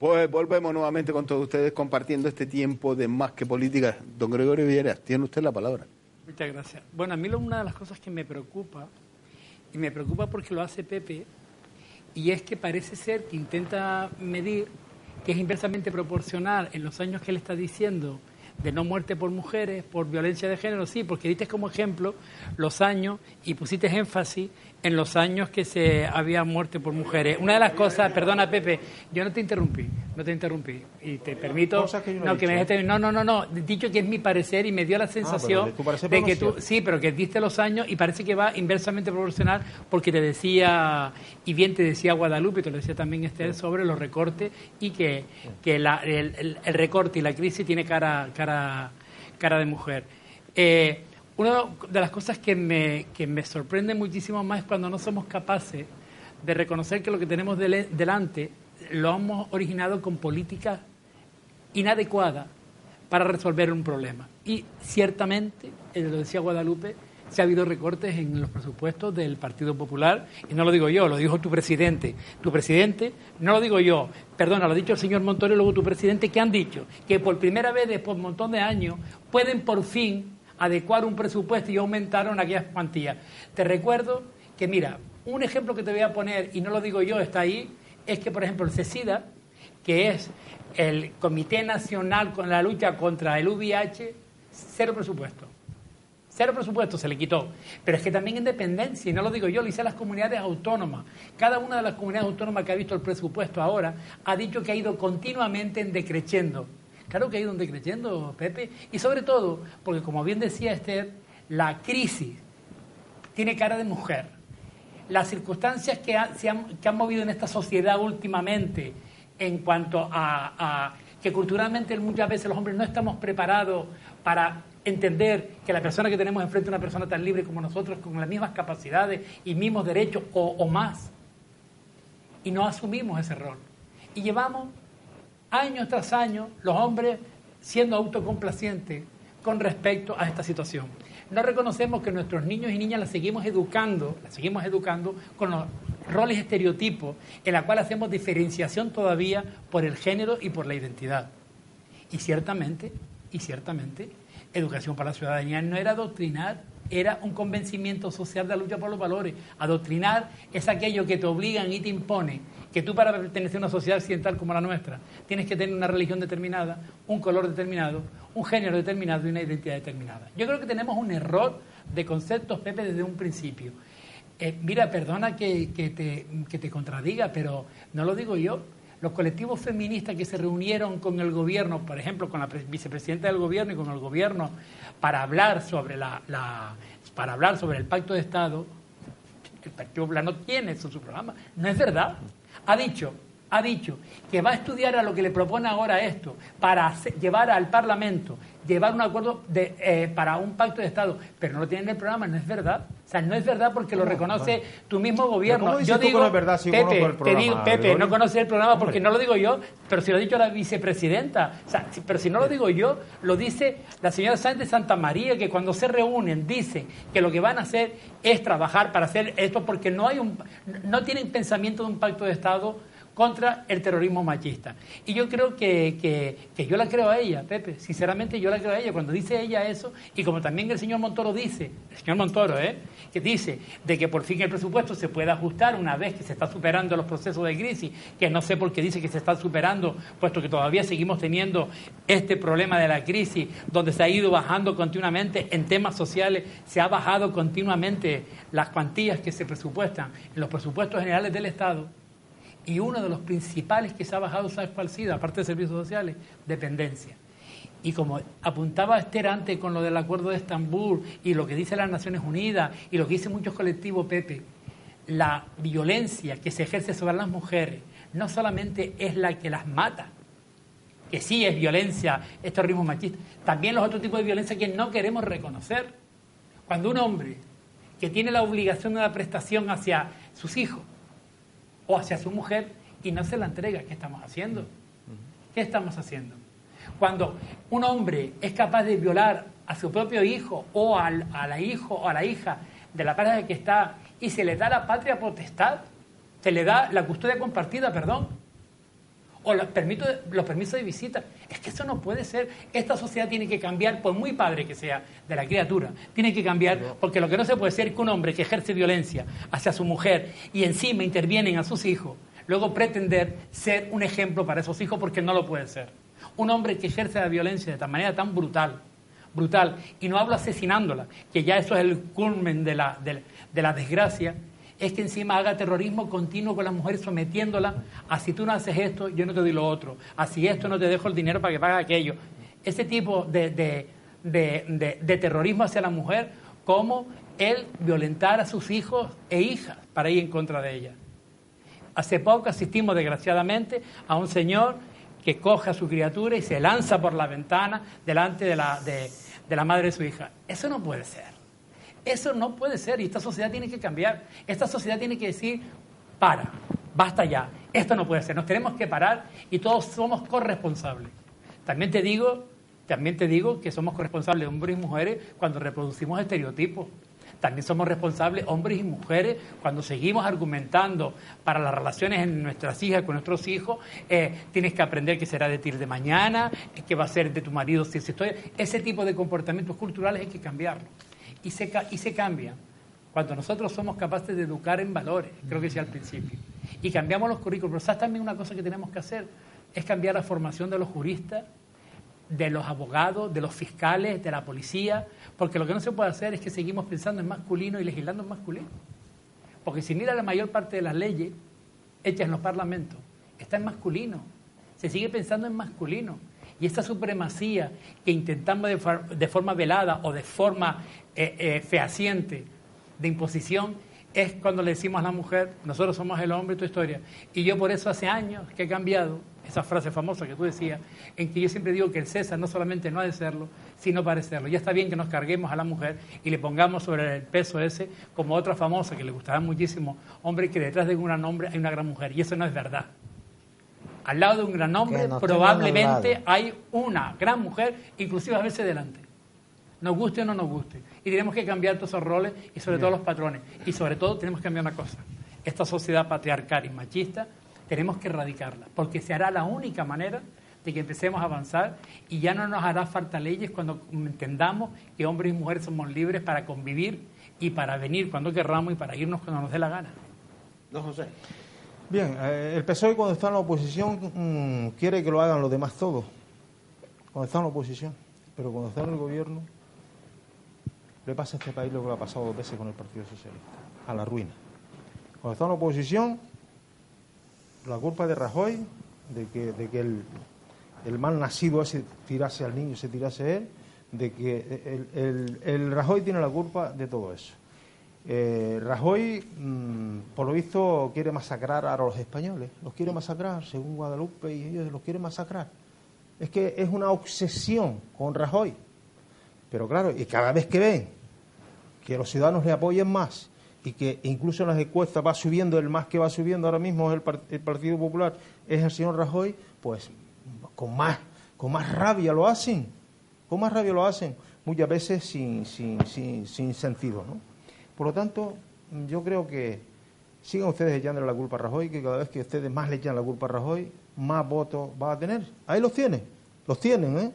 Pues volvemos nuevamente con todos ustedes compartiendo este tiempo de Más que Política. Don Gregorio Villegas, tiene usted la palabra. Muchas gracias. Bueno, a mí una de las cosas que me preocupa, y me preocupa porque lo hace Pepe, y es que parece ser que intenta medir que es inversamente proporcional en los años que él está diciendo de no muerte por mujeres, por violencia de género, sí, porque diste como ejemplo los años y pusiste énfasis en los años que se había muerte por mujeres. Una de las cosas, perdona Pepe, yo no te interrumpí, y te permito que me dejes. No, he dicho que es mi parecer y me dio la sensación de que tú, sí, pero que diste los años y parece que va inversamente proporcional porque te decía, y bien te decía Guadalupe, te lo decía también Esther, sobre los recortes y que el recorte y la crisis tiene cara de mujer. Una de las cosas que me sorprende muchísimo más es cuando no somos capaces de reconocer que lo que tenemos delante lo hemos originado con políticas inadecuadas para resolver un problema. Y ciertamente, lo decía Guadalupe, se ha habido recortes en los presupuestos del Partido Popular, y no lo digo yo, lo dijo tu presidente. Tu presidente, no lo digo yo, perdona, lo ha dicho el señor Montoro y luego tu presidente, que han dicho que por primera vez después de un montón de años pueden por fin adecuar un presupuesto y aumentaron aquellas cuantías. Te recuerdo que, mira, un ejemplo que te voy a poner, y no lo digo yo, está ahí, es que, por ejemplo, el CECIDA, que es el Comité Nacional con la lucha contra el VIH, cero presupuesto se le quitó. Pero es que también en dependencia, y no lo digo yo, lo hice a las comunidades autónomas. Cada una de las comunidades autónomas que ha visto el presupuesto ahora ha dicho que ha ido continuamente en decreciendo. Claro que ha ido en decreciendo, Pepe, y sobre todo, porque como bien decía Esther, la crisis tiene cara de mujer. Las circunstancias que han movido en esta sociedad últimamente, en cuanto a que culturalmente muchas veces los hombres no estamos preparados para entender que la persona que tenemos enfrente es una persona tan libre como nosotros, con las mismas capacidades y mismos derechos o más. Y no asumimos ese rol. Y llevamos años tras años los hombres siendo autocomplacientes con respecto a esta situación. No reconocemos que nuestros niños y niñas las seguimos educando con los roles estereotipos en la cual hacemos diferenciación todavía por el género y por la identidad. Y ciertamente, educación para la ciudadanía no era adoctrinar, era un convencimiento social de la lucha por los valores. Adoctrinar es aquello que te obligan y te imponen, que tú para pertenecer a una sociedad occidental como la nuestra tienes que tener una religión determinada, un color determinado, un género determinado y una identidad determinada. Yo creo que tenemos un error de conceptos, Pepe, desde un principio. Mira, perdona que te contradiga, pero no lo digo yo. Los colectivos feministas que se reunieron con el gobierno, por ejemplo, con la vicepresidenta del gobierno y con el gobierno para hablar sobre el Pacto de Estado, el Partido Popular no tiene eso en su programa. No es verdad. Ha dicho que va a estudiar a lo que le propone ahora esto para llevar al Parlamento, llevar un acuerdo para un pacto de Estado, pero no lo tiene en el programa. No es verdad. O sea, no es verdad porque lo reconoce tu mismo gobierno. Yo digo, no es verdad, si Pepe, el programa, te digo, Pepe, no conoces el programa porque no lo digo yo, pero si lo ha dicho la vicepresidenta. O sea, pero si no lo digo yo, lo dice la señora Sáenz de Santa María, que cuando se reúnen dicen que lo que van a hacer es trabajar para hacer esto porque no tienen pensamiento de un pacto de Estado contra el terrorismo machista. Y yo creo que yo la creo a ella, Pepe, sinceramente yo la creo a ella, cuando dice ella eso, y como también el señor Montoro dice, que dice de que por fin el presupuesto se puede ajustar una vez que se está superando los procesos de crisis, que no sé por qué dice que se está superando, puesto que todavía seguimos teniendo este problema de la crisis, donde se ha ido bajando continuamente en temas sociales, se ha bajado continuamente las cuantías que se presupuestan en los presupuestos generales del Estado. Y uno de los principales que se ha bajado, ¿sabes cuál ha sido? Aparte de servicios sociales, dependencia. Y como apuntaba Esther antes con lo del Acuerdo de Estambul y lo que dice las Naciones Unidas y lo que dicen muchos colectivos, Pepe, la violencia que se ejerce sobre las mujeres no solamente es la que las mata, que sí es violencia, es terrorismo machista, también los otros tipos de violencia que no queremos reconocer. Cuando un hombre que tiene la obligación de una prestación hacia sus hijos o hacia su mujer y no se la entrega, ¿qué estamos haciendo? ¿Qué estamos haciendo? Cuando un hombre es capaz de violar a su propio hijo o a la hija de la pareja que está y se le da la patria potestad, se le da la custodia compartida, o los permisos de visita. Es que eso no puede ser. Esta sociedad tiene que cambiar, por muy padre que sea de la criatura, tiene que cambiar, porque lo que no se puede ser es que un hombre que ejerce violencia hacia su mujer y encima intervienen a sus hijos, luego pretender ser un ejemplo para esos hijos, porque no lo puede ser. Un hombre que ejerce la violencia de tal manera tan brutal, y no hablo asesinándola, que ya eso es el culmen de la desgracia, es que encima haga terrorismo continuo con las mujeres, sometiéndolas a: si tú no haces esto, yo no te doy lo otro, así esto no te dejo el dinero para que pague aquello. Ese tipo de terrorismo hacia la mujer, como el violentar a sus hijos e hijas para ir en contra de ella. Hace poco asistimos, desgraciadamente, a un señor que coge a su criatura y se lanza por la ventana delante de la madre de su hija. Eso no puede ser. Eso no puede ser, y esta sociedad tiene que cambiar. Esta sociedad tiene que decir: basta ya, esto no puede ser, nos tenemos que parar, y todos somos corresponsables. También te digo que somos corresponsables, hombres y mujeres, cuando reproducimos estereotipos. También somos responsables, hombres y mujeres, cuando seguimos argumentando para las relaciones en nuestras hijas, con nuestros hijos. Tienes que aprender qué será de ti de mañana, qué va a ser de tu marido si estoy. Ese tipo de comportamientos culturales hay que cambiarlos. Y se cambia cuando nosotros somos capaces de educar en valores, creo que decía al principio, y cambiamos los currículos. Pero ¿sabes también una cosa que tenemos que hacer? Es cambiar la formación de los juristas, de los abogados, de los fiscales, de la policía, porque lo que no se puede hacer es que seguimos pensando en masculino y legislando en masculino. Porque si mira, la mayor parte de las leyes hechas en los parlamentos está en masculino, se sigue pensando en masculino. Y esta supremacía que intentamos de forma velada o de forma fehaciente de imposición, es cuando le decimos a la mujer: nosotros somos el hombre y tu historia. Y yo por eso hace años que he cambiado esa frase famosa que tú decías, en que yo siempre digo que el César no solamente no ha de serlo, sino parecerlo. Ya está bien que nos carguemos a la mujer y le pongamos sobre el peso ese, como otra famosa que le gustará muchísimo: hombre, que detrás de un gran hombre hay una gran mujer. Y eso no es verdad. Al lado de un gran hombre probablemente hay una gran mujer, inclusive a veces delante. Nos guste o no nos guste. Y tenemos que cambiar todos esos roles y sobre todo los patrones. Y sobre todo tenemos que cambiar una cosa: esta sociedad patriarcal y machista tenemos que erradicarla, porque se hará la única manera de que empecemos a avanzar, y ya no nos hará falta leyes cuando entendamos que hombres y mujeres somos libres para convivir y para venir cuando querramos y para irnos cuando nos dé la gana. Don José. Bien, el PSOE cuando está en la oposición quiere que lo hagan los demás todos, cuando está en la oposición, pero cuando está en el gobierno le pasa a este país lo que le ha pasado 2 veces con el Partido Socialista: a la ruina. Cuando está en la oposición, la culpa es de Rajoy, de que el mal nacido ese tirase al niño, se tirase él, de que el Rajoy tiene la culpa de todo eso. Rajoy, por lo visto, quiere masacrar a los españoles, los quiere masacrar, según Guadalupe, y ellos los quieren masacrar. Es que es una obsesión con Rajoy. Pero claro, y cada vez que ven que los ciudadanos le apoyen más, y que incluso en las encuestas va subiendo, el más que va subiendo ahora mismo es el Partido Popular, es el señor Rajoy, pues con más rabia lo hacen, muchas veces sin sentido, ¿no? Por lo tanto, yo creo que sigan ustedes echándole la culpa a Rajoy, que cada vez que ustedes más le echan la culpa a Rajoy, más votos va a tener. Ahí los tienen, ¿eh?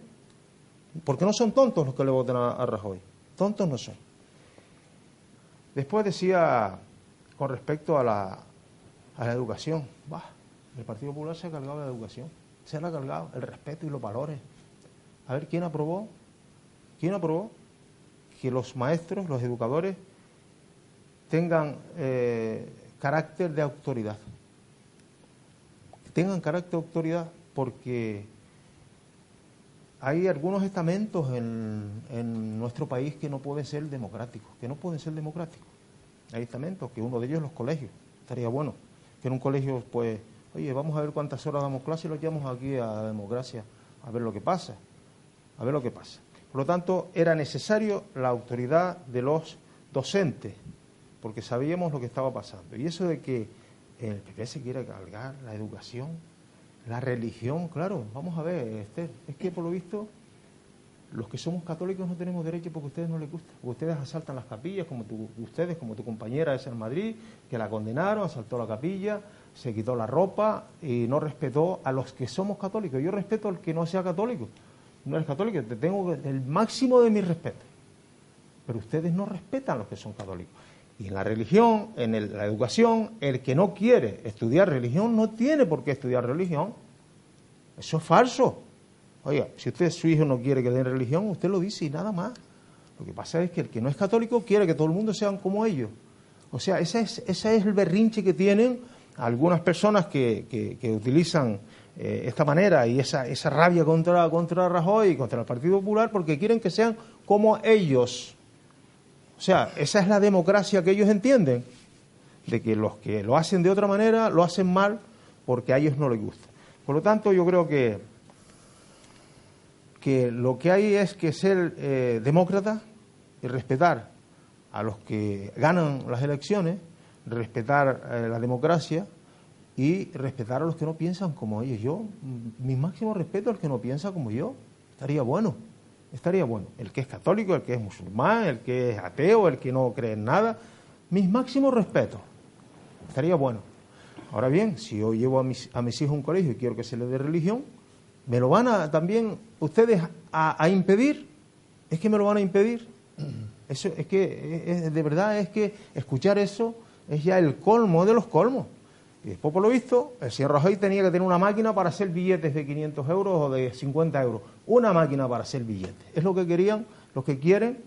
Porque no son tontos los que le votan a Rajoy, tontos no son. Después decía, con respecto a la educación, el Partido Popular se ha cargado la educación, se la ha cargado el respeto y los valores. A ver, ¿quién aprobó que los maestros, los educadores, tengan carácter de autoridad? Tengan carácter de autoridad, porque hay algunos estamentos en nuestro país que no pueden ser democráticos, Hay estamentos, que uno de ellos es los colegios. Estaría bueno que en un colegio, pues, oye, vamos a ver cuántas horas damos clase y los llevamos aquí a la democracia, a ver lo que pasa. Por lo tanto, era necesario la autoridad de los docentes, porque sabíamos lo que estaba pasando. Y eso de que el PP se quiere cargar la educación, la religión, claro, vamos a ver, Esther, es que por lo visto los que somos católicos no tenemos derecho porque a ustedes no les gusta. Porque ustedes asaltan las capillas, como tu compañera esa en Madrid, que la condenaron, asaltó la capilla, se quitó la ropa y no respetó a los que somos católicos. Yo respeto al que no sea católico. No eres católico, te tengo el máximo de mi respeto. Pero ustedes no respetan a los que son católicos. Y en la religión, en la educación, el que no quiere estudiar religión no tiene por qué estudiar religión. Eso es falso. Oiga, si usted, su hijo no quiere que den religión, usted lo dice y nada más. Lo que pasa es que el que no es católico quiere que todo el mundo sean como ellos. O sea, ese es el berrinche que tienen algunas personas que utilizan esta manera y esa rabia contra Rajoy y contra el Partido Popular porque quieren que sean como ellos. O sea, esa es la democracia que ellos entienden, de que los que lo hacen de otra manera lo hacen mal porque a ellos no les gusta. Por lo tanto, yo creo que lo que hay es que ser demócrata y respetar a los que ganan las elecciones, respetar la democracia y respetar a los que no piensan como ellos. Yo, mi máximo respeto al que no piensa como yo, estaría bueno. El que es católico, el que es musulmán, el que es ateo, el que no cree en nada, mis máximos respetos, estaría bueno. Ahora bien, si yo llevo a mis hijos a un colegio y quiero que se les dé religión, ¿me lo van a también ustedes a impedir? ¿Es que me lo van a impedir? Eso es que, de verdad, es que escuchar eso es ya el colmo de los colmos. Y después, por lo visto, el señor Rajoy tenía que tener una máquina para hacer billetes de 500 euros o de 50 euros. Una máquina para hacer billetes. Es lo que querían, lo que quieren,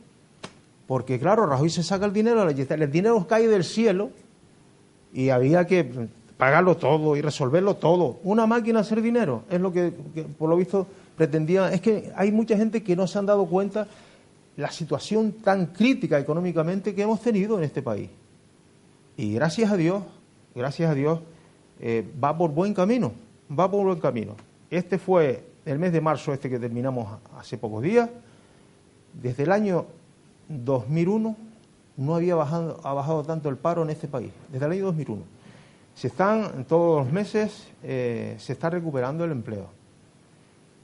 porque, claro, Rajoy se saca el dinero, el dinero cae del cielo y había que pagarlo todo y resolverlo todo. Una máquina hacer dinero es lo que por lo visto pretendía. Es que hay mucha gente que no se han dado cuenta la situación tan crítica económicamente que hemos tenido en este país. Y gracias a Dios, va por buen camino. Este fue el mes de marzo que terminamos hace pocos días. Desde el año 2001 no había bajado tanto el paro en este país, desde el año 2001. Todos los meses se está recuperando el empleo.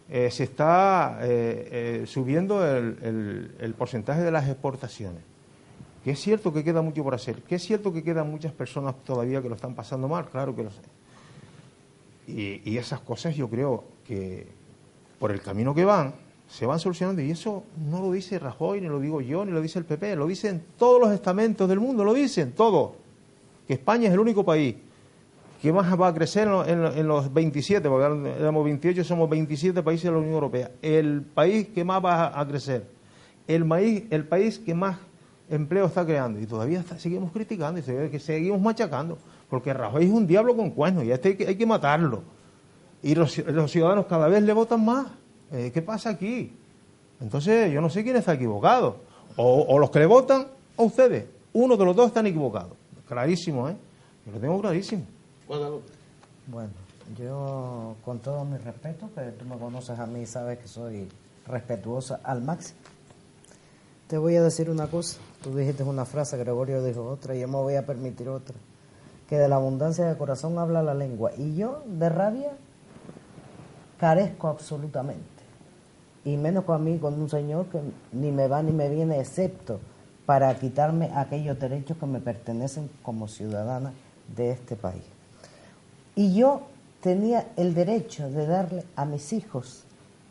Se está subiendo el porcentaje de las exportaciones. Que es cierto que queda mucho por hacer, que es cierto que quedan muchas personas todavía que lo están pasando mal, claro que lo sé. Y esas cosas yo creo que por el camino que van, se van solucionando. Y eso no lo dice Rajoy, ni lo digo yo, ni lo dice el PP, lo dicen todos los estamentos del mundo, lo dicen todos. Que España es el único país que más va a crecer en los 27, porque ahora éramos 28, somos 27 países de la Unión Europea. El país que más va a crecer, el país que más empleo está creando, y todavía seguimos criticando y seguimos machacando, porque Rajoy es un diablo con cuernos y hay que matarlo. Y los ciudadanos cada vez le votan más. ¿Qué pasa aquí? Entonces yo no sé quién está equivocado, o los que le votan o ustedes. Uno de los dos están equivocados, clarísimo, yo lo tengo clarísimo. Bueno, yo con todo mi respeto, que tú me conoces a mí y sabes que soy respetuosa al máximo, te voy a decir una cosa. Tú dijiste una frase, Gregorio dijo otra, y yo me voy a permitir otra. Que de la abundancia del corazón habla la lengua. Y yo, de rabia, carezco absolutamente. Y menos con mí, con un señor que ni me va ni me viene, excepto para quitarme aquellos derechos que me pertenecen como ciudadana de este país. Y yo tenía el derecho de darle a mis hijos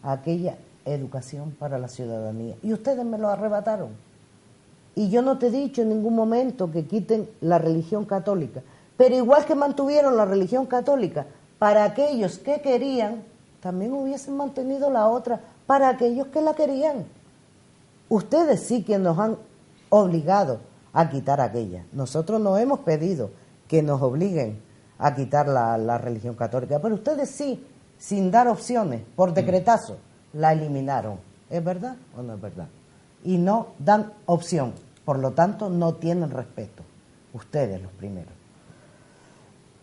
aquella educación para la ciudadanía. Y ustedes me lo arrebataron. Y yo no te he dicho en ningún momento que quiten la religión católica, pero igual que mantuvieron la religión católica para aquellos que querían, también hubiesen mantenido la otra para aquellos que la querían. Ustedes sí que nos han obligado a quitar aquella. Nosotros no hemos pedido que nos obliguen a quitar la religión católica, pero ustedes sí, sin dar opciones, por decretazo, la eliminaron. ¿Es verdad o no es verdad? Y no dan opción, por lo tanto no tienen respeto. Ustedes los primeros.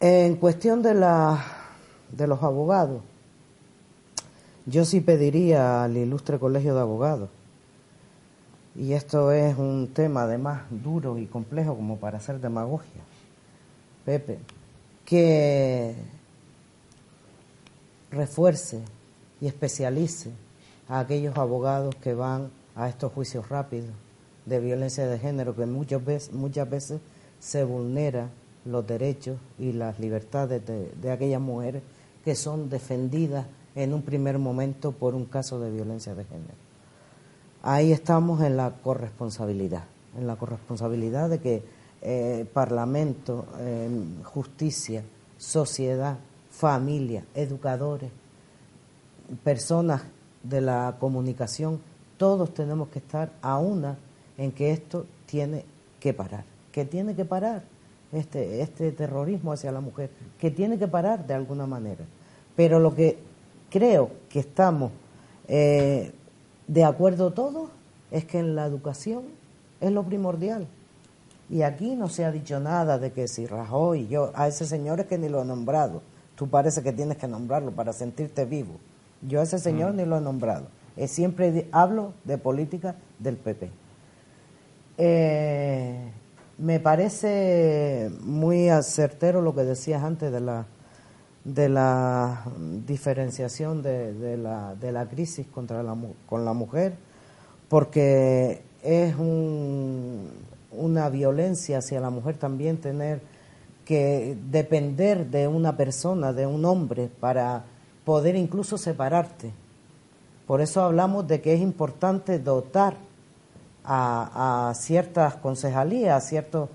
En cuestión de los abogados, yo sí pediría al ilustre Colegio de Abogados, y esto es un tema además duro y complejo como para hacer demagogia, Pepe, que refuerce y especialice a aquellos abogados que van a estos juicios rápidos de violencia de género, que muchas veces se vulnera los derechos y las libertades de aquellas mujeres que son defendidas en un primer momento por un caso de violencia de género. Ahí estamos en la corresponsabilidad de que Parlamento, justicia, sociedad, familia, educadores, personas de la comunicación, todos tenemos que estar a una en que esto tiene que parar, este terrorismo hacia la mujer, que tiene que parar de alguna manera. Pero lo que creo que estamos de acuerdo todos es que en la educación es lo primordial. Y aquí no se ha dicho nada de que si Rajoy, yo a ese señor es que ni lo he nombrado. Tú parece que tienes que nombrarlo para sentirte vivo. Yo a ese señor ni lo he nombrado. Siempre hablo de política del PP. Me parece muy certero lo que decías antes de la diferenciación de la crisis con la mujer, porque es una violencia hacia la mujer también tener que depender de una persona, de un hombre, para poder incluso separarte. Por eso hablamos de que es importante dotar a ciertas concejalías, a ciertas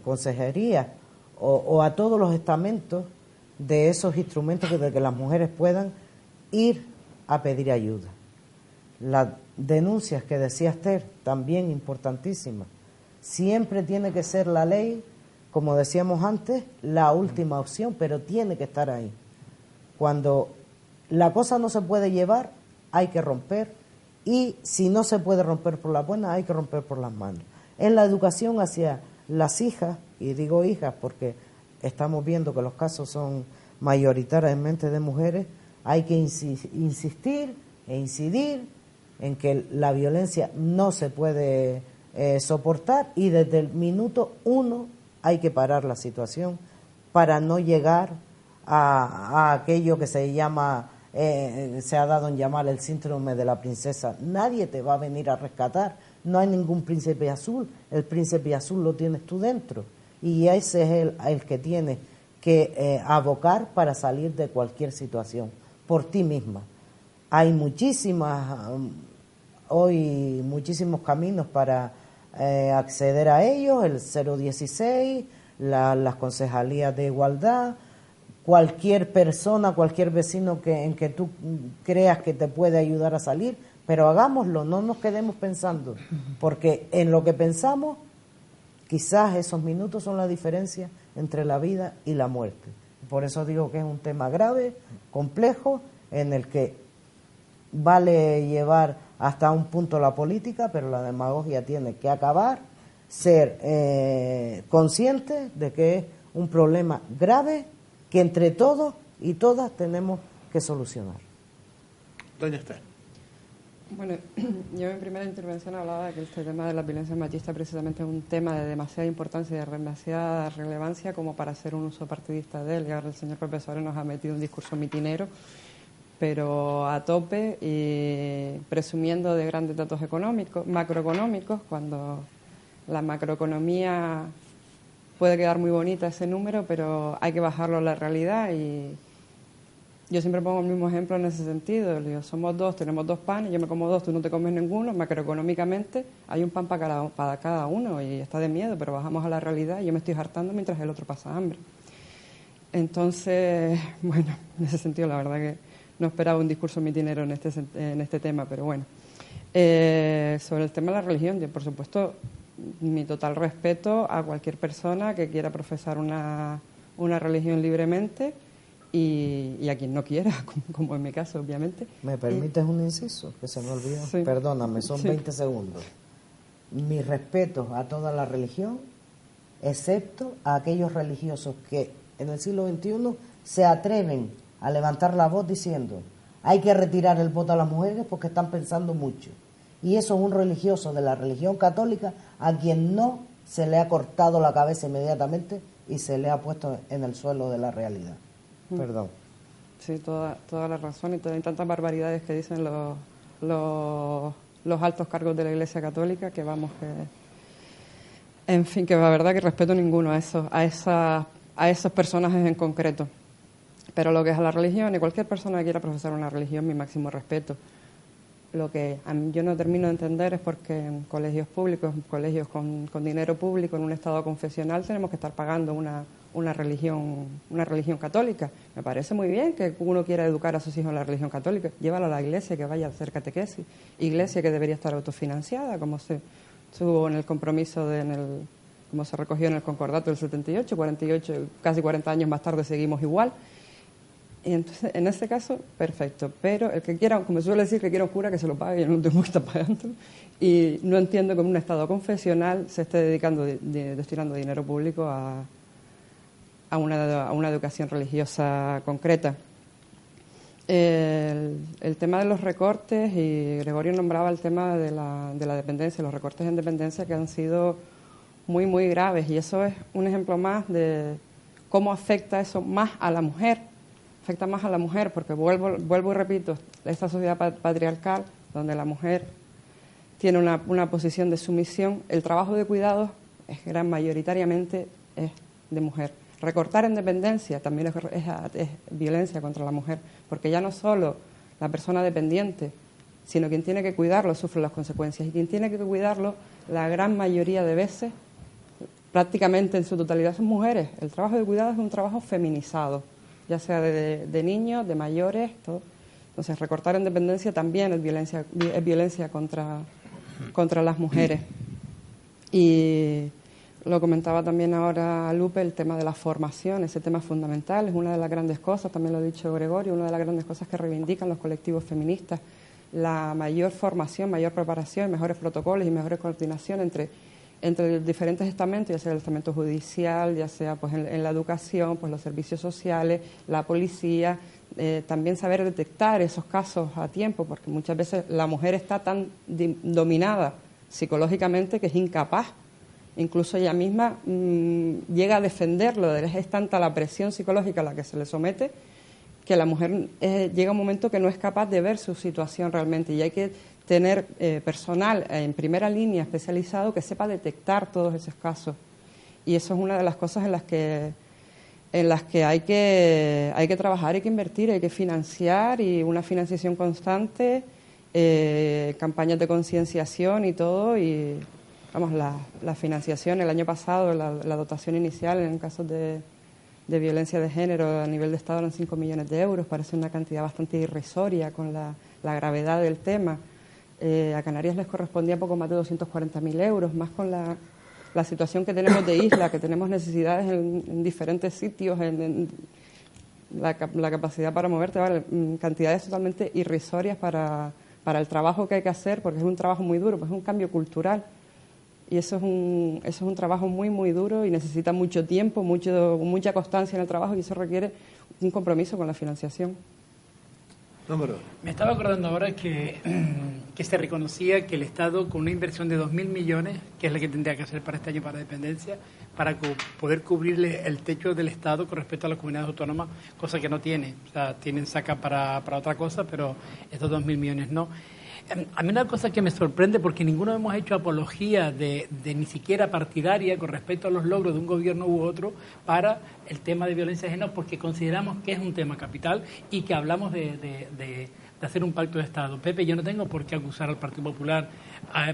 consejerías o a todos los estamentos de esos instrumentos de que las mujeres puedan ir a pedir ayuda. Las denuncias que decía Esther, también importantísimas. Siempre tiene que ser la ley, como decíamos antes, la última opción, pero tiene que estar ahí. Cuando la cosa no se puede llevar, hay que romper, y si no se puede romper por las buenas, hay que romper por las malas. En la educación hacia las hijas, y digo hijas porque estamos viendo que los casos son mayoritariamente de mujeres, hay que insistir e incidir en que la violencia no se puede soportar, y desde el minuto 1 hay que parar la situación para no llegar a aquello que se llama, se ha dado en llamar el síndrome de la princesa. Nadie te va a venir a rescatar, no hay ningún príncipe azul, el príncipe azul lo tienes tú dentro, y ese es el que tienes que abocar para salir de cualquier situación, por ti misma. Hay hoy muchísimos caminos para acceder a ellos, el 016, las concejalías de igualdad, cualquier persona, cualquier vecino en que tú creas que te puede ayudar a salir, pero hagámoslo, no nos quedemos pensando, porque en lo que pensamos, quizás esos minutos son la diferencia entre la vida y la muerte. Por eso digo que es un tema grave, complejo, en el que vale llevar hasta un punto la política, pero la demagogia tiene que acabar, ser consciente de que es un problema grave que entre todos y todas tenemos que solucionar. Doña Esther. Bueno, yo en primera intervención hablaba de que este tema de la violencia machista precisamente es un tema de demasiada importancia y de demasiada relevancia como para hacer un uso partidista de él, y ahora el señor profesor nos ha metido un discurso mitinero, pero a tope y presumiendo de grandes datos macroeconómicos, cuando la macroeconomía puede quedar muy bonita ese número, pero hay que bajarlo a la realidad. Y yo siempre pongo el mismo ejemplo en ese sentido. Digo, somos dos, tenemos dos panes, yo me como dos, tú no te comes ninguno. Macroeconómicamente hay un pan para cada uno y está de miedo, pero bajamos a la realidad y yo me estoy hartando mientras el otro pasa hambre. Entonces, bueno, en ese sentido la verdad que no esperaba un discurso mitinero en este tema, pero bueno. Sobre el tema de la religión, yo, por supuesto, mi total respeto a cualquier persona que quiera profesar una religión libremente y a quien no quiera, como en mi caso, obviamente. ¿Me permites un inciso? Que se me olvidó. Sí. Perdóname, son Sí. 20 segundos. Mi respeto a toda la religión, excepto a aquellos religiosos que en el siglo XXI se atreven a levantar la voz diciendo hay que retirar el voto a las mujeres porque están pensando mucho. Y eso es un religioso de la religión católica a quien no se le ha cortado la cabeza inmediatamente y se le ha puesto en el suelo de la realidad. Perdón. Sí, toda la razón, y hay tantas barbaridades que dicen los altos cargos de la Iglesia Católica que vamos, En fin, que la verdad que respeto ninguno a esos personajes en concreto. Pero lo que es a la religión, y cualquier persona que quiera profesar una religión, mi máximo respeto. Lo que yo no termino de entender es porque en colegios públicos, colegios con dinero público, en un estado confesional, tenemos que estar pagando una religión católica. Me parece muy bien que uno quiera educar a sus hijos en la religión católica. Llévalo a la iglesia, que vaya a hacer catequesis. Iglesia que debería estar autofinanciada, como se tuvo en el compromiso, como se recogió en el concordato del 78, 48, casi 40 años más tarde seguimos igual. Y entonces, en este caso, perfecto. Pero el que quiera, como suele decir, que quiera un cura, que se lo pague, yo no tengo que estar pagando. Y no entiendo que en un estado confesional se esté destinando dinero público a una educación religiosa concreta. El tema de los recortes, y Gregorio nombraba el tema de la dependencia, los recortes en dependencia que han sido muy, muy graves. Y eso es un ejemplo más de cómo afecta eso más a la mujer. Afecta más a la mujer, porque vuelvo y repito, esta sociedad patriarcal, donde la mujer tiene una posición de sumisión, el trabajo de cuidados mayoritariamente es de mujer. Recortar en dependencia también es violencia contra la mujer, porque ya no solo la persona dependiente, sino quien tiene que cuidarlo sufre las consecuencias, y quien tiene que cuidarlo, la gran mayoría de veces, prácticamente en su totalidad, son mujeres. El trabajo de cuidado es un trabajo feminizado, ya sea de niños, de mayores, todo. Entonces, recortar en dependencia también es violencia contra las mujeres. Y lo comentaba también ahora Lupe, el tema de la formación, ese tema es fundamental, es una de las grandes cosas, también lo ha dicho Gregorio, una de las grandes cosas que reivindican los colectivos feministas, la mayor formación, mayor preparación, mejores protocolos y mejores coordinación entre diferentes estamentos, ya sea el estamento judicial, ya sea pues en la educación, pues los servicios sociales, la policía, también saber detectar esos casos a tiempo, porque muchas veces la mujer está tan dominada psicológicamente que es incapaz, incluso ella misma llega a defenderlo, es tanta la presión psicológica a la que se le somete que la mujer llega un momento que no es capaz de ver su situación realmente, y hay que tener personal en primera línea especializado que sepa detectar todos esos casos. Y eso es una de las cosas en las que hay que trabajar, hay que invertir, hay que financiar, y una financiación constante, campañas de concienciación y todo. Y vamos, la financiación, el año pasado la dotación inicial en casos de violencia de género a nivel de Estado eran 5 millones de euros, parece una cantidad bastante irrisoria con la gravedad del tema. A Canarias les correspondía poco más de 240.000 euros, más con la situación que tenemos de isla, que tenemos necesidades en diferentes sitios, en la capacidad para moverte, ¿vale? Cantidades totalmente irrisorias para el trabajo que hay que hacer, porque es un trabajo muy duro, pues es un cambio cultural. Y eso es un trabajo muy, muy duro y necesita mucho tiempo, mucha constancia en el trabajo, y eso requiere un compromiso con la financiación. Me estaba acordando ahora que se reconocía que el Estado, con una inversión de 2.000 millones, que es la que tendría que hacer para este año para dependencia, para poder cubrirle el techo del Estado con respecto a las comunidades autónomas, cosa que no tiene. O sea, saca para otra cosa, pero estos 2.000 millones no. A mí una cosa que me sorprende, porque ninguno hemos hecho apología de ni siquiera partidaria con respecto a los logros de un gobierno u otro para el tema de violencia de género, porque consideramos que es un tema capital y que hablamos de hacer un pacto de Estado. Pepe, yo no tengo por qué acusar al Partido Popular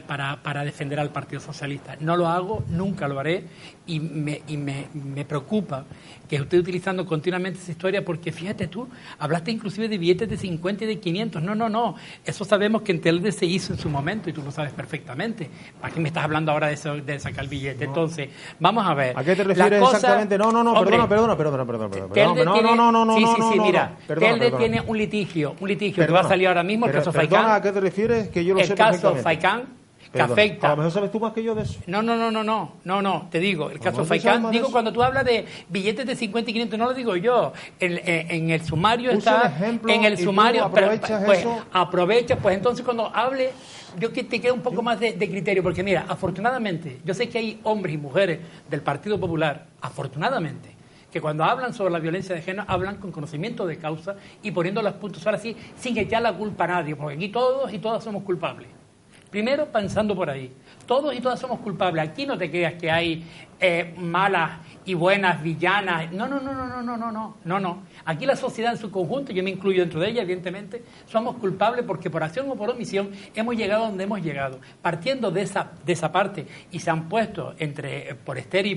para defender al Partido Socialista. No lo hago, nunca lo haré, y me preocupa que esté utilizando continuamente esa historia, porque fíjate tú, hablaste inclusive de billetes de 50 y de 500. No. Eso sabemos que en TLD se hizo en su momento y tú lo sabes perfectamente. ¿Para qué me estás hablando ahora de sacar el billete? No. Entonces, vamos a ver. ¿A qué te refieres exactamente? No, perdona. Sí, mira. TLD tiene un litigio que va a salir ahora mismo, el caso Faicán. ¿A qué te refieres? Que yo lo sé perfectamente. El caso Faicán, que afecta. A lo mejor sabes tú más que yo de eso. No, te digo, el caso Faicán, digo, cuando tú hablas de billetes de 50 y 500, no lo digo yo. En el sumario está. En el sumario. Aprovecha, pues entonces cuando hable, yo que te quede un poco más de criterio, porque mira, afortunadamente, yo sé que hay hombres y mujeres del Partido Popular, afortunadamente, que cuando hablan sobre la violencia de género hablan con conocimiento de causa y poniendo los puntos ahora sí, sin echar la culpa a nadie, porque aquí todos y todas somos culpables. Primero, pensando por ahí. Todos y todas somos culpables. Aquí no te creas que hay malas y buenas villanas. No. Aquí la sociedad en su conjunto, yo me incluyo dentro de ella, evidentemente, somos culpables porque por acción o por omisión hemos llegado donde hemos llegado. Partiendo de esa parte, y se han puesto por Ester y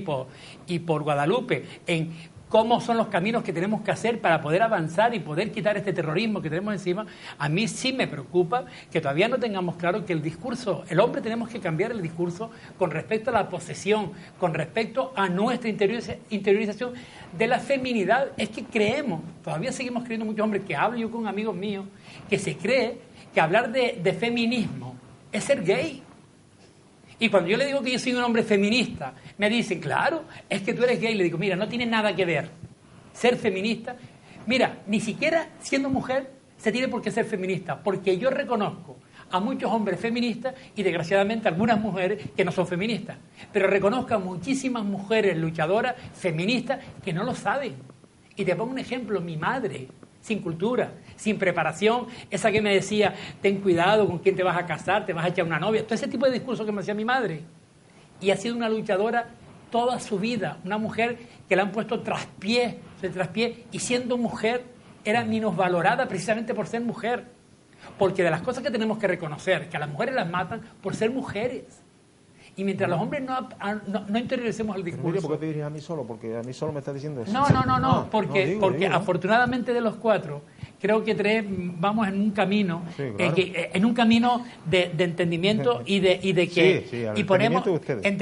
por Guadalupe en cómo son los caminos que tenemos que hacer para poder avanzar y poder quitar este terrorismo que tenemos encima, a mí sí me preocupa que todavía no tengamos claro que el hombre tenemos que cambiar el discurso con respecto a la posesión, con respecto a nuestra interiorización de la feminidad. Es que todavía seguimos creyendo muchos hombres, que hablo yo con amigos míos, que se cree que hablar de feminismo es ser gay. Y cuando yo le digo que yo soy un hombre feminista, me dicen, claro, es que tú eres gay. Le digo, mira, no tiene nada que ver ser feminista. Mira, ni siquiera siendo mujer se tiene por qué ser feminista, porque yo reconozco a muchos hombres feministas y desgraciadamente algunas mujeres que no son feministas. Pero reconozco a muchísimas mujeres luchadoras feministas que no lo saben. Y te pongo un ejemplo, mi madre, sin cultura, sin preparación, esa que me decía, ten cuidado con quién te vas a casar, te vas a echar una novia, todo ese tipo de discurso que me decía mi madre. Y ha sido una luchadora toda su vida, una mujer que la han puesto traspié, y siendo mujer era minusvalorada precisamente por ser mujer. Porque de las cosas que tenemos que reconocer, que a las mujeres las matan por ser mujeres. Y mientras los hombres no interioricemos el discurso... ¿Por qué te diriges a mí solo? Porque a mí solo me estás diciendo eso. No, porque afortunadamente de los 4, creo que 3 vamos en un camino, sí, claro. En un camino de entendimiento y de que... Sí, al y ponemos de ustedes.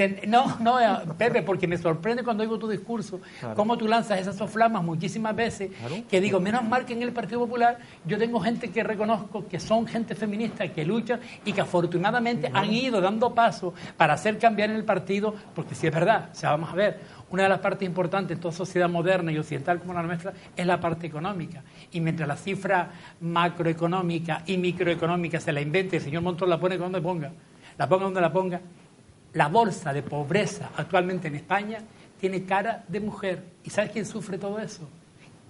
Pepe, porque me sorprende cuando oigo tu discurso, claro. Cómo tú lanzas esas soflamas muchísimas veces, claro. Que digo, menos mal que en el Partido Popular yo tengo gente que reconozco que son gente feminista, que luchan y que afortunadamente han ido dando pasos para hacer cambiar en el partido, porque si es verdad, o sea, vamos a ver, una de las partes importantes en toda sociedad moderna y occidental como la nuestra es la parte económica. Y mientras la cifra macroeconómica y microeconómica se la invente, el señor Montoro la pone donde ponga, la bolsa de pobreza actualmente en España tiene cara de mujer. ¿Y sabes quién sufre todo eso?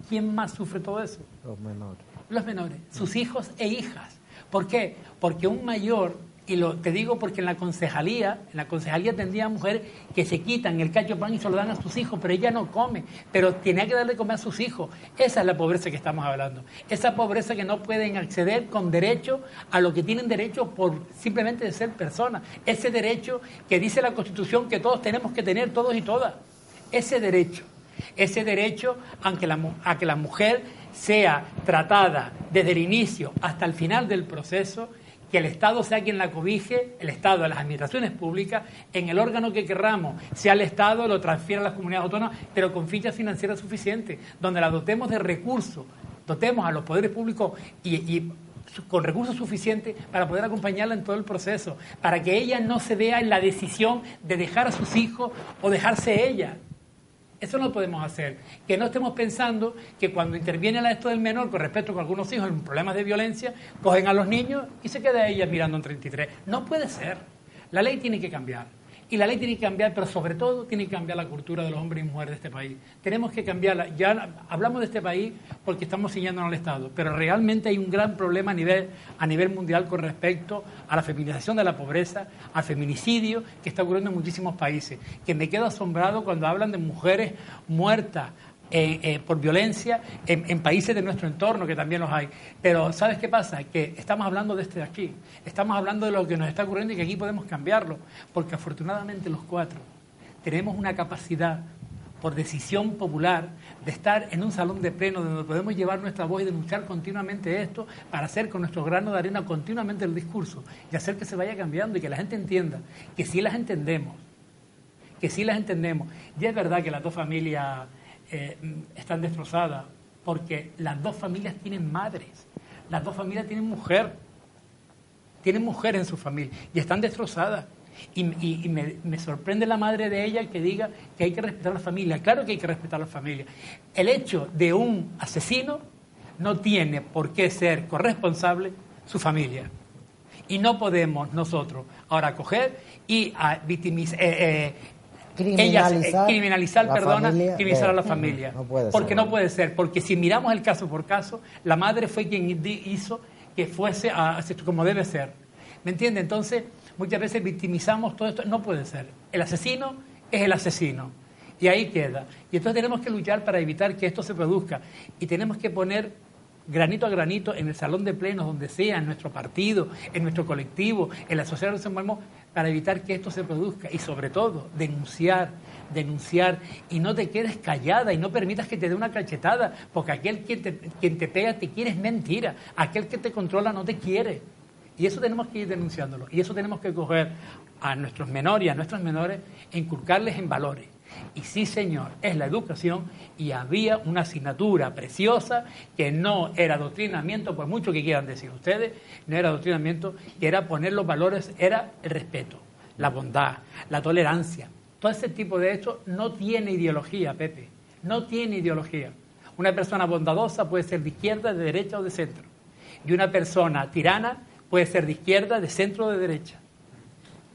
¿Quién más sufre todo eso? Los menores, sus hijos e hijas. ¿Por qué? Porque un mayor... Y te digo porque en la concejalía tendría mujeres que se quitan el cacho pan y se lo dan a sus hijos, pero ella no come, pero tiene que darle de comer a sus hijos. Esa es la pobreza que estamos hablando. Esa pobreza que no pueden acceder con derecho a lo que tienen derecho por simplemente de ser personas. Ese derecho que dice la Constitución que todos tenemos que tener, todos y todas. Ese derecho a que la mujer sea tratada desde el inicio hasta el final del proceso, que el Estado sea quien la cobije, el Estado, las administraciones públicas, en el órgano que querramos, sea el Estado, lo transfiera a las comunidades autónomas, pero con fichas financieras suficientes, donde la dotemos de recursos, dotemos a los poderes públicos y con recursos suficientes para poder acompañarla en todo el proceso, para que ella no se vea en la decisión de dejar a sus hijos o dejarse ella. Eso no lo podemos hacer. Que no estemos pensando que cuando interviene esto del menor con respecto a algunos hijos en problemas de violencia, cogen a los niños y se queda ella mirando en 33. No puede ser. La ley tiene que cambiar. Y la ley tiene que cambiar, pero sobre todo tiene que cambiar la cultura de los hombres y mujeres de este país. Tenemos que cambiarla. Ya hablamos de este país porque estamos siguiéndonos al Estado, pero realmente hay un gran problema a nivel mundial con respecto a la feminización de la pobreza, al feminicidio que está ocurriendo en muchísimos países. Que me quedo asombrado cuando hablan de mujeres muertas por violencia en países de nuestro entorno, que también los hay. Pero ¿sabes qué pasa? Que estamos hablando de aquí, estamos hablando de lo que nos está ocurriendo y que aquí podemos cambiarlo, porque afortunadamente los 4 tenemos una capacidad por decisión popular de estar en un salón de pleno donde podemos llevar nuestra voz y denunciar continuamente esto para hacer con nuestro grano de arena continuamente el discurso y hacer que se vaya cambiando y que la gente entienda que sí las entendemos, Y es verdad que las dos familias están destrozadas, porque las dos familias tienen madres, las dos familias tienen mujer en su familia y están destrozadas. Y me sorprende la madre de ella que diga que hay que respetar a la familia. Claro que hay que respetar a la familia. El hecho de un asesino no tiene por qué ser corresponsable su familia. Y no podemos nosotros ahora coger y criminalizar a la familia. No puede porque ser. No puede ser, porque si miramos el caso por caso, la madre fue quien hizo que fuese como debe ser. ¿Me entiende? Entonces, muchas veces victimizamos todo esto. No puede ser. El asesino es el asesino. Y ahí queda. Y entonces tenemos que luchar para evitar que esto se produzca. Y tenemos que poner granito a granito en el salón de plenos, donde sea, en nuestro partido, en nuestro colectivo, en la sociedad de San Malmo, para evitar que esto se produzca. Y sobre todo, denunciar. Y no te quedes callada y no permitas que te dé una cachetada, porque aquel quien te pega te quiere es mentira. Aquel que te controla no te quiere. Y eso tenemos que ir denunciándolo. Y eso tenemos que coger a nuestros menores y a nuestros menores e inculcarles en valores. Y sí, señor, es la educación, y había una asignatura preciosa que no era adoctrinamiento, por mucho que quieran decir ustedes, no era adoctrinamiento, que era poner los valores, era el respeto, la bondad, la tolerancia. Todo ese tipo de hechos no tiene ideología, Pepe, no tiene ideología. Una persona bondadosa puede ser de izquierda, de derecha o de centro. Y una persona tirana puede ser de izquierda, de centro o de derecha.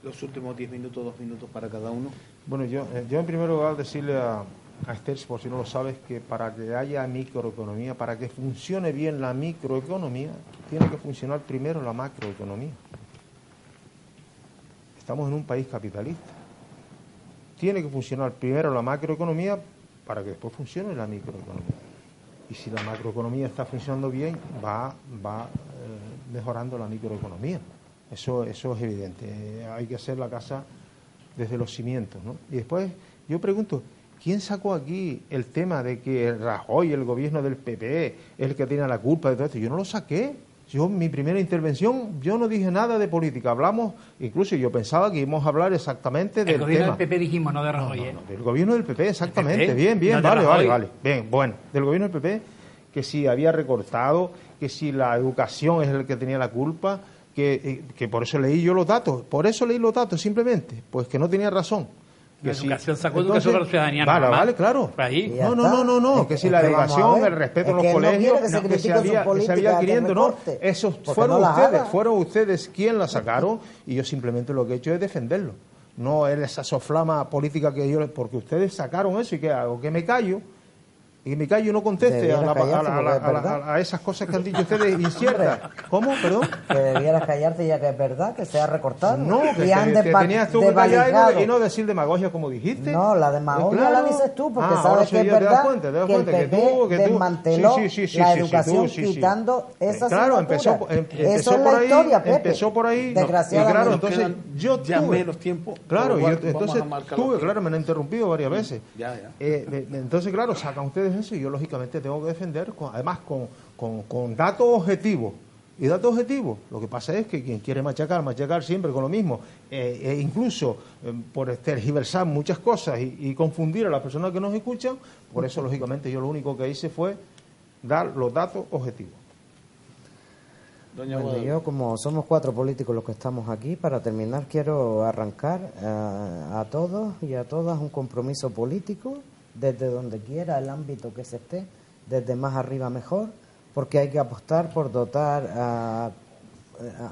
Los últimos 10 minutos, 2 minutos para cada uno. Bueno, yo en primer lugar decirle a Esther, por si no lo sabes, que para que haya microeconomía, para que funcione bien la microeconomía, tiene que funcionar primero la macroeconomía. Estamos en un país capitalista. Tiene que funcionar primero la macroeconomía para que después funcione la microeconomía. Y si la macroeconomía está funcionando bien, va mejorando la microeconomía. Eso es evidente. Hay que hacer la casa desde los cimientos, ¿no? Y después yo pregunto, ¿quién sacó aquí el tema de que Rajoy, el gobierno del PP, es el que tiene la culpa de todo esto? Yo no lo saqué. Yo, en mi primera intervención, yo no dije nada de política. Hablamos, incluso yo pensaba que íbamos a hablar exactamente del tema. El gobierno del PP dijimos, no de Rajoy. No, del gobierno del PP, exactamente. ¿PP? Bien, No vale. Bien, bueno, del gobierno del PP, que si había recortado, que si la educación es el que tenía la culpa, que por eso leí yo los datos. Por eso leí los datos, simplemente. Pues que no tenía razón. La Que educación si, sacó entonces, educación para la ciudadanía. Vale, claro. Por ahí. No, que si la educación, el respeto en los colegios, que se había queriendo, no. Esos fueron ustedes quien la sacaron, y yo simplemente lo que he hecho es defenderlo. No es esa soflama política que yo, porque ustedes sacaron eso, y ¿qué hago? Que me callo. Y me callo y no conteste a esas cosas que han dicho ustedes inciertas. ¿Cómo? ¿Perdón? Que debieras callarte ya que es verdad, que se ha recortado. No, que tenías tú que callar y no decir demagogia como dijiste. No, la demagogia la dices tú, porque sabes que es verdad que el PP desmanteló la educación quitando esa asignatura. Eso es la historia, Pepe. Empezó por ahí. Desgraciadamente. Claro, entonces yo ya menos tiempo. Claro, entonces claro, me han interrumpido varias veces. Ya. Entonces, claro, sacan ustedes eso y yo lógicamente tengo que defender, además con datos objetivos. Y datos objetivos, lo que pasa es que quien quiere machacar siempre con lo mismo, incluso por tergiversar muchas cosas y confundir a las personas que nos escuchan, por eso lógicamente yo lo único que hice fue dar los datos objetivos. Bueno, yo, como somos 4 políticos los que estamos aquí, para terminar quiero arrancar a todos y a todas un compromiso político, desde donde quiera, el ámbito que se esté, desde más arriba mejor, porque hay que apostar por dotar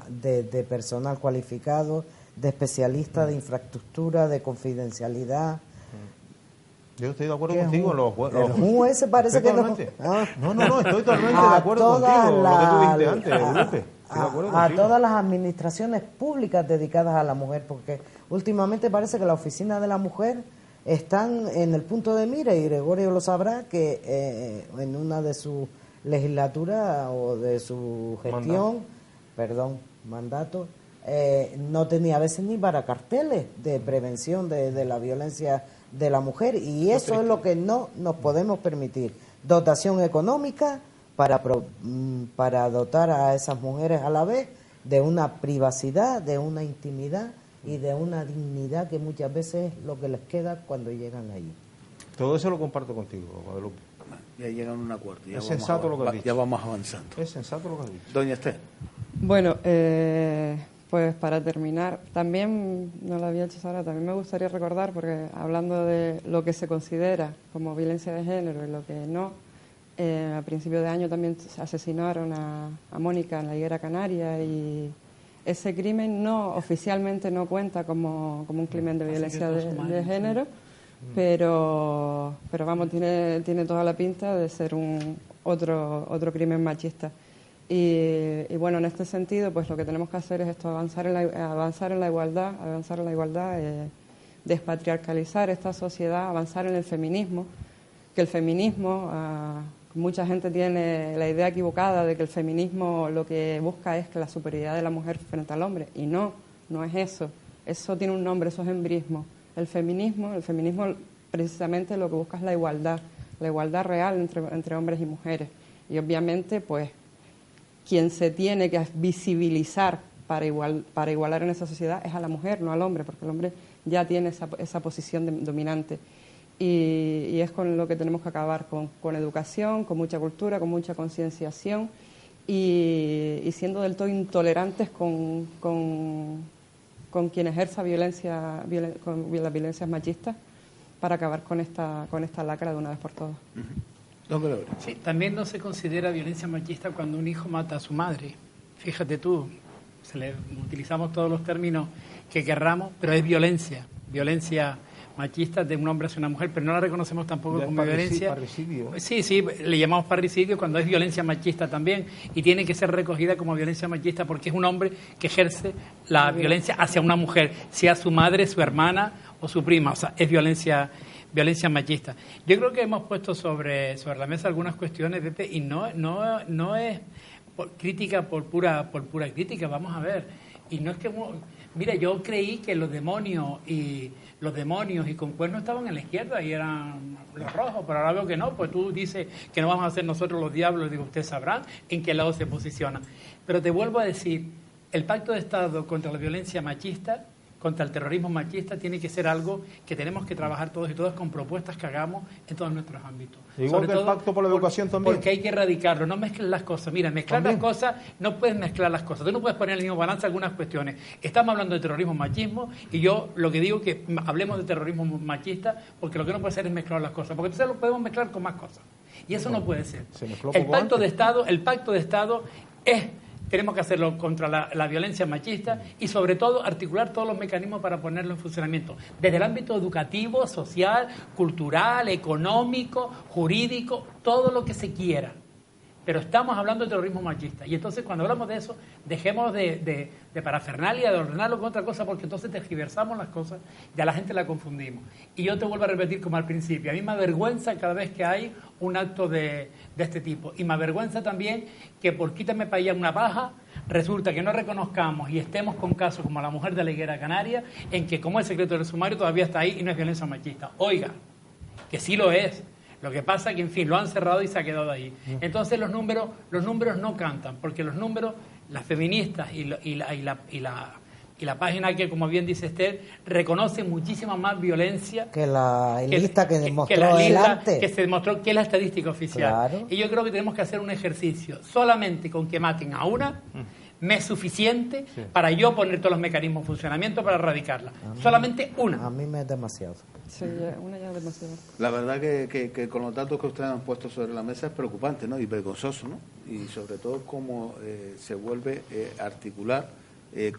de personal cualificado, de especialistas, de infraestructura, de confidencialidad. Yo estoy de acuerdo contigo en los ese parece que no. No, estoy totalmente de acuerdo contigo, lo que tú dijiste antes, a todas las administraciones públicas dedicadas a la mujer, porque últimamente parece que la oficina de la mujer están en el punto de mira, y Gregorio lo sabrá, que en una de sus legislaturas o de su gestión, mandato, no tenía a veces ni para carteles de prevención de la violencia de la mujer, y eso es lo que no nos podemos permitir. Dotación económica para dotar a esas mujeres a la vez de una privacidad, de una intimidad y de una dignidad que muchas veces es lo que les queda cuando llegan allí. Todo eso lo comparto contigo, Guadalupe. Ya llegan a un acuerdo. Es sensato lo que has dicho. Ya vamos avanzando. Es sensato lo que has dicho. Doña Esther. Bueno, pues para terminar, también, no lo había hecho ahora, también me gustaría recordar, porque hablando de lo que se considera como violencia de género y lo que no, a principio de año también asesinaron a Mónica en la Higuera Canaria, y ese crimen oficialmente no cuenta como un crimen de violencia de género, pero vamos, tiene toda la pinta de ser otro crimen machista. Y bueno, en este sentido, pues lo que tenemos que hacer es esto, avanzar en la igualdad, despatriarcalizar esta sociedad, avanzar en el feminismo, que el feminismo, mucha gente tiene la idea equivocada de que el feminismo lo que busca es que la superioridad de la mujer frente al hombre, y no es eso. Eso tiene un nombre, eso es embrismo. El feminismo precisamente lo que busca es la igualdad real entre hombres y mujeres. Y obviamente, pues, quien se tiene que visibilizar para igualar en esa sociedad es a la mujer, no al hombre, porque el hombre ya tiene esa posición dominante. Y es con lo que tenemos que acabar, con educación, con mucha cultura, con mucha concienciación y siendo del todo intolerantes con quien ejerza con las violencias machistas, para acabar con esta lacra de una vez por todas. Sí, también no se considera violencia machista cuando un hijo mata a su madre. Fíjate tú, utilizamos todos los términos que querramos, pero es violencia machista de un hombre hacia una mujer, pero no la reconocemos tampoco como violencia. Parricidio. Sí, le llamamos parricidio cuando es violencia machista también, y tiene que ser recogida como violencia machista porque es un hombre que ejerce la violencia hacia una mujer, sea su madre, su hermana o su prima, o sea, es violencia machista. Yo creo que hemos puesto sobre la mesa algunas cuestiones, Pepe, y no es crítica por pura crítica, vamos a ver. Y no es que, mira, yo creí que los demonios y con cuernos estaban en la izquierda y eran los rojos, pero ahora veo que no, pues tú dices que no vamos a ser nosotros los diablos, digo, ustedes sabrán en qué lado se posiciona. Pero te vuelvo a decir, el pacto de Estado contra la violencia machista, contra el terrorismo machista, tiene que ser algo que tenemos que trabajar todos y todas con propuestas que hagamos en todos nuestros ámbitos. Igual que el pacto por la educación también. Porque hay que erradicarlo, no mezclen las cosas. Mira, mezclar las cosas, no puedes mezclar las cosas. Tú no puedes poner en el mismo balance algunas cuestiones. Estamos hablando de terrorismo, machismo, y yo lo que digo es que hablemos de terrorismo machista, porque lo que no puede ser es mezclar las cosas, porque entonces lo podemos mezclar con más cosas. Y eso no puede ser. El pacto de Estado es... Tenemos que hacerlo contra la violencia machista y, sobre todo, articular todos los mecanismos para ponerlo en funcionamiento. Desde el ámbito educativo, social, cultural, económico, jurídico, todo lo que se quiera. Pero estamos hablando de terrorismo machista. Y entonces, cuando hablamos de eso, dejemos de parafernalia, de ordenarlo con otra cosa, porque entonces tergiversamos las cosas y a la gente la confundimos. Y yo te vuelvo a repetir como al principio, a mí me avergüenza cada vez que hay un acto de este tipo. Y me avergüenza también que por quítame para allá una paja, resulta que no reconozcamos y estemos con casos como la mujer de la Higuera Canaria, en que como el secreto del sumario todavía está ahí y no es violencia machista. Oiga, que sí lo es. Lo que pasa es que, en fin, lo han cerrado y se ha quedado ahí. Entonces los números no cantan, porque los números, las feministas y la página que, como bien dice Esther, reconoce muchísima más violencia que la lista que demostró que se demostró que es la estadística oficial. Claro. Y yo creo que tenemos que hacer un ejercicio. Solamente con que maten a una me es suficiente para yo poner todos los mecanismos en funcionamiento para erradicarla. Solamente una. A mí me es demasiado. Sí, una ya es demasiado. La verdad que con los datos que ustedes han puesto sobre la mesa es preocupante, ¿no? Y vergonzoso, ¿no? Y sobre todo cómo se vuelve a articular,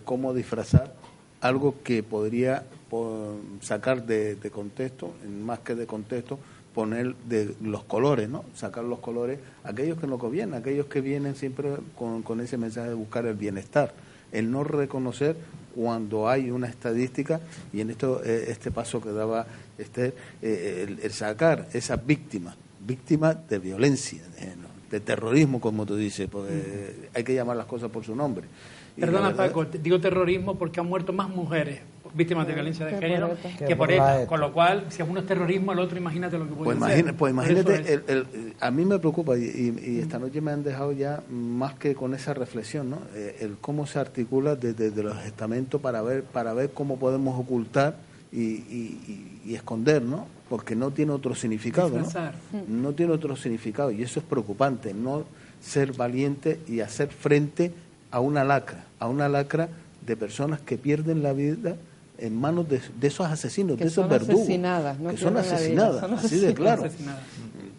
cómo disfrazar algo que podría sacar de contexto, más que de contexto, poner de los colores, ¿no? Sacar los colores, aquellos que no gobiernan, aquellos que vienen siempre con ese mensaje de buscar el bienestar, el no reconocer cuando hay una estadística, y en esto este paso que daba Esther, el sacar esas víctimas de violencia, de terrorismo, como tú dices, porque hay que llamar las cosas por su nombre. Y perdona, Paco, digo terrorismo porque han muerto más mujeres víctimas de violencia de género que por ETA, con lo cual, si uno es terrorismo, el otro imagínate lo que puede ser. Pues imagínate, a mí me preocupa, y esta noche me han dejado ya más que con esa reflexión, ¿no? El cómo se articula desde los estamentos para ver cómo podemos ocultar y esconder, ¿no? Porque no tiene otro significado, ¿no? No tiene otro significado, y eso es preocupante, no ser valiente y hacer frente a una lacra de personas que pierden la vida en manos de esos asesinos, de esos verdugos, que son asesinadas, así de claro.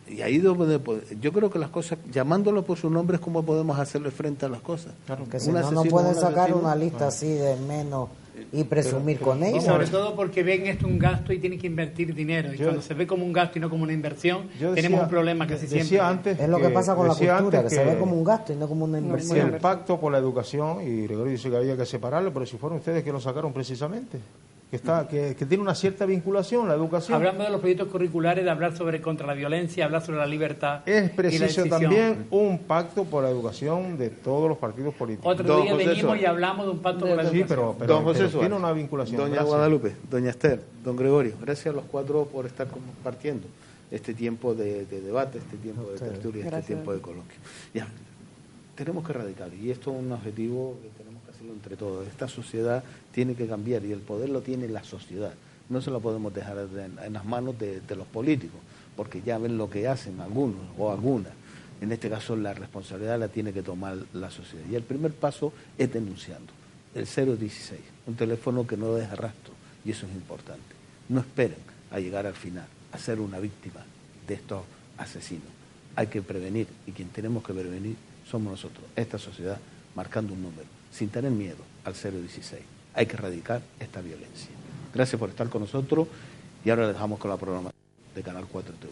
Y ahí donde yo creo que las cosas, llamándolo por su nombre, es como podemos hacerle frente a las cosas. Claro, que si no pueden sacar una lista así de menos y presumir con Y ello. sobre todo porque ven esto un gasto y tienen que invertir dinero. Y Yo- cuando se ve como un gasto y no como una inversión, Yo tenemos decía- un problema casi decía siempre. antes Es lo que pasa con la decía cultura, que antes se ve como un gasto y no como una que inversión. el pacto por la educación, y Gregorio dice que había que separarlo, pero si fueron ustedes que lo sacaron precisamente, que tiene una cierta vinculación la educación. Hablando de los proyectos curriculares, de hablar sobre contra la violencia, hablar sobre la libertad. Es y la preciso decisión. también un pacto por la educación de todos los partidos políticos. Otro Don día José venimos Suárez. y hablamos de un pacto por la Sí, educación. Don José pero Suárez, tiene una vinculación. Doña Gracias. Guadalupe, Doña Esther, Don Gregorio, gracias a los cuatro por estar compartiendo este tiempo de debate, este tiempo de tertulia, este Gracias. tiempo de coloquio. Ya, tenemos que erradicar, y esto es un objetivo que tenemos que hacerlo entre todos. Esta sociedad tiene que cambiar y el poder lo tiene la sociedad. No se lo podemos dejar en las manos de los políticos, porque ya ven lo que hacen algunos o algunas. En este caso la responsabilidad la tiene que tomar la sociedad. Y el primer paso es denunciando. El 016, un teléfono que no deja rastro, y eso es importante. No esperen a llegar al final, a ser una víctima de estos asesinos. Hay que prevenir, y quien tenemos que prevenir somos nosotros, esta sociedad, marcando un número, sin tener miedo al 016. Hay que erradicar esta violencia. Gracias por estar con nosotros, y ahora les dejamos con la programación de Canal 4 TV.